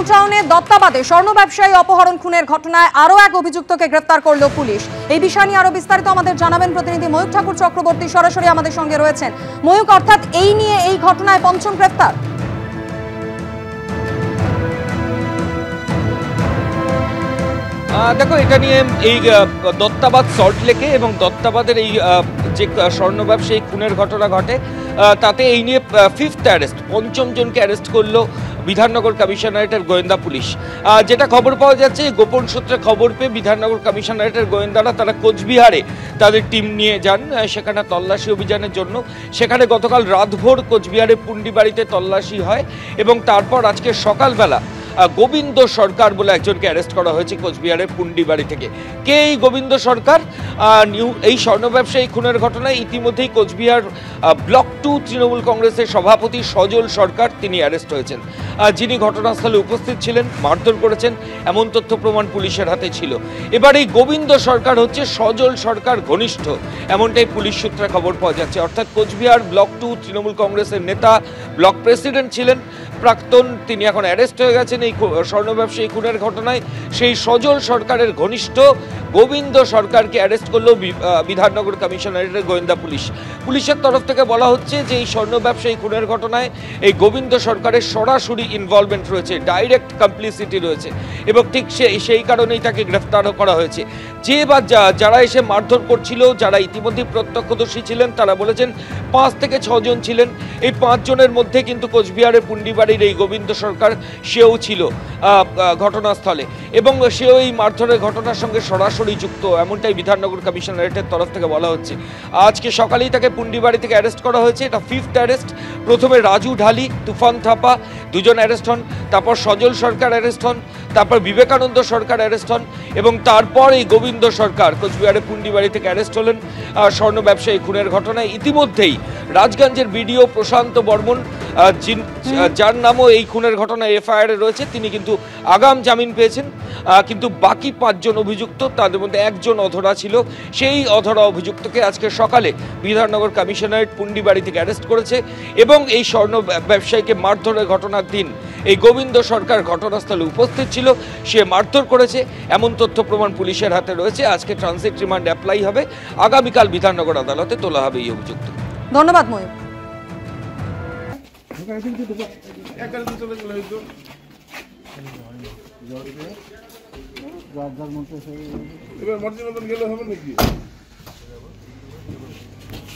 New টাউনে দত্তাবাদে স্বর্ণ ব্যবসায়ী অপহরণ খুনের ঘটনায় আরও এক অভিযুক্তকে গ্রেপ্তার করল পুলিশ। এই বিষয় নিয়ে আরো বিস্তারিত আমাদের জানাবেন প্রতিনিধি ময়ূক ঠাকুর চক্রবর্তী, সরাসরি আমাদের সঙ্গে রয়েছেন। ময়ূক, অর্থাৎ এই ঘটনায় পঞ্চম গ্রেপ্তার। দেখো, এটা নিয়ে এই দত্তাবাদ সল্টলেকে এবং দত্তাবাদের এই যে স্বর্ণ ব্যবসায়ী খুনের ঘটনা ঘটে তাতে এই নিয়ে ফিফথ অ্যারেস্ট, পঞ্চম জনকে অ্যারেস্ট করলো বিধাননগর কমিশনারেটের গোয়েন্দা পুলিশ। যেটা খবর পাওয়া যাচ্ছে, গোপন সূত্রে খবর পেয়ে বিধাননগর কমিশনারেটের গোয়েন্দারা তারা কোচবিহারে তাদের টিম নিয়ে যান সেখানে তল্লাশি অভিযানের জন্য। সেখানে গতকাল রাতভর কোচবিহারে পুন্ডিবাড়িতে তল্লাশি হয় এবং তারপর আজকে সকালবেলা গোবিন্দ সরকার বলে একজনকে অ্যারেস্ট করা হয়েছে কোচবিহারের পুন্ডিবাড়ি থেকে। কে এই গোবিন্দ সরকার? এই স্বর্ণ ব্যবসায়ী খুনের ঘটনায় ইতিমধ্যেই কোচবিহার ব্লক 2 তৃণমূল কংগ্রেসের সভাপতি সজল সরকার তিনি অ্যারেস্ট হয়েছেন, যিনি ঘটনাস্থলে উপস্থিত ছিলেন, মারধর করেছেন এমন তথ্য প্রমাণ পুলিশের হাতে ছিল। এবার এই গোবিন্দ সরকার হচ্ছে সজল সরকার ঘনিষ্ঠ, এমনটাই পুলিশ সূত্রে খবর পাওয়া যাচ্ছে। অর্থাৎ কোচবিহার ব্লক 2 তৃণমূল কংগ্রেসের নেতা, ব্লক প্রেসিডেন্ট ছিলেন প্রাক্তন, তিনি এখন অ্যারেস্ট হয়ে গেছেন এই স্বর্ণ ব্যবসায়ী খুনের ঘটনায়। সেই সজল সরকারের ঘনিষ্ঠ গোবিন্দ সরকারকে অ্যারেস্ট করলো বিধাননগর কমিশনারেটের গোয়েন্দা পুলিশ। পুলিশের তরফ থেকে বলা হচ্ছে যে এই স্বর্ণ ব্যবসায়ী খুনের ঘটনায় এই গোবিন্দ সরকারের সরাসরি ইনভলভমেন্ট রয়েছে, ডাইরেক্ট কমপ্লিসিটি রয়েছে এবং ঠিক সেই কারণেই তাকে গ্রেফতারও করা হয়েছে। যে বা যারা এসে মারধর করছিল, যারা ইতিমধ্যে প্রত্যক্ষদর্শী ছিলেন, তারা বলেছেন 5 থেকে 6 জন ছিলেন। এই 5 জনের মধ্যে কিন্তু কোচবিহারের পুন্ডিবাড়ির এই গোবিন্দ সরকার সেও ছিল ঘটনাস্থলে এবং সেও এই মারধরের ঘটনার সঙ্গে সরাসরি যুক্ত, এমনটাই বিধাননগর কমিশনারেটের তরফ থেকে বলা হচ্ছে। আজকে সকালেই তাকে পুন্ডিবাড়ি থেকে অ্যারেস্ট করা হয়েছে, এটা ফিফথ অ্যারেস্ট। প্রথমে রাজু ঢালি, তুফান থাপা দুজন অ্যারেস্ট হন, তারপর সজল সরকার অ্যারেস্ট হন, তারপর বিবেকানন্দ সরকার অ্যারেস্ট হন এবং তারপর এই গোবিন্দ সরকার কোচবিহারের পুন্ডিবাড়ি থেকে অ্যারেস্ট হলেন স্বর্ণ ব্যবসায়ী খুনের ঘটনায়। ইতিমধ্যেই রাজগঞ্জের বিডিও প্রশান্ত বর্মন, যার নামও এই খুনের ঘটনায় এফআইআরে রয়েছে, তিনি কিন্তু আগাম জামিন পেয়েছেন। কিন্তু বাকি 5 জন অভিযুক্ত, তাদের মধ্যে একজন অধরা ছিল, সেই অধরা অভিযুক্তকে আজকে সকালে বিধাননগর কমিশনারেট পুন্ডিবাড়ি থেকে অ্যারেস্ট করেছে এবং এই স্বর্ণ ব্যবসায়ীকে মারধরের ঘটনার দিন এই গোবিন্দ সরকার ঘটনাস্থলে উপস্থিত ছিল, সে মারধর করেছে এমন তথ্য প্রমাণ পুলিশের হাতে রয়েছে। আজকে ট্রানজিট রিমান্ড অ্যাপ্লাই হবে, আগামীকাল বিধাননগর আদালতে তোলা হবে এই অভিযুক্ত। ধন্যবাদ ময়ূক।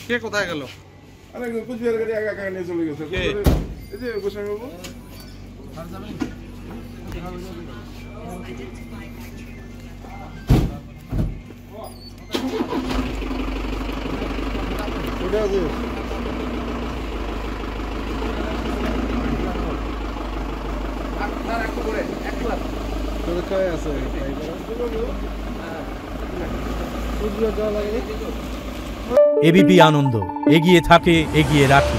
কে কোথায় গেল? আরে কুচবিহার গাড়ি একা নিয়ে চলে গেছে। এই যে গোস্বামী বাবু ওটা আছে এবিপি আনন্দ, এগিয়ে থাকে, এগিয়ে রাখে।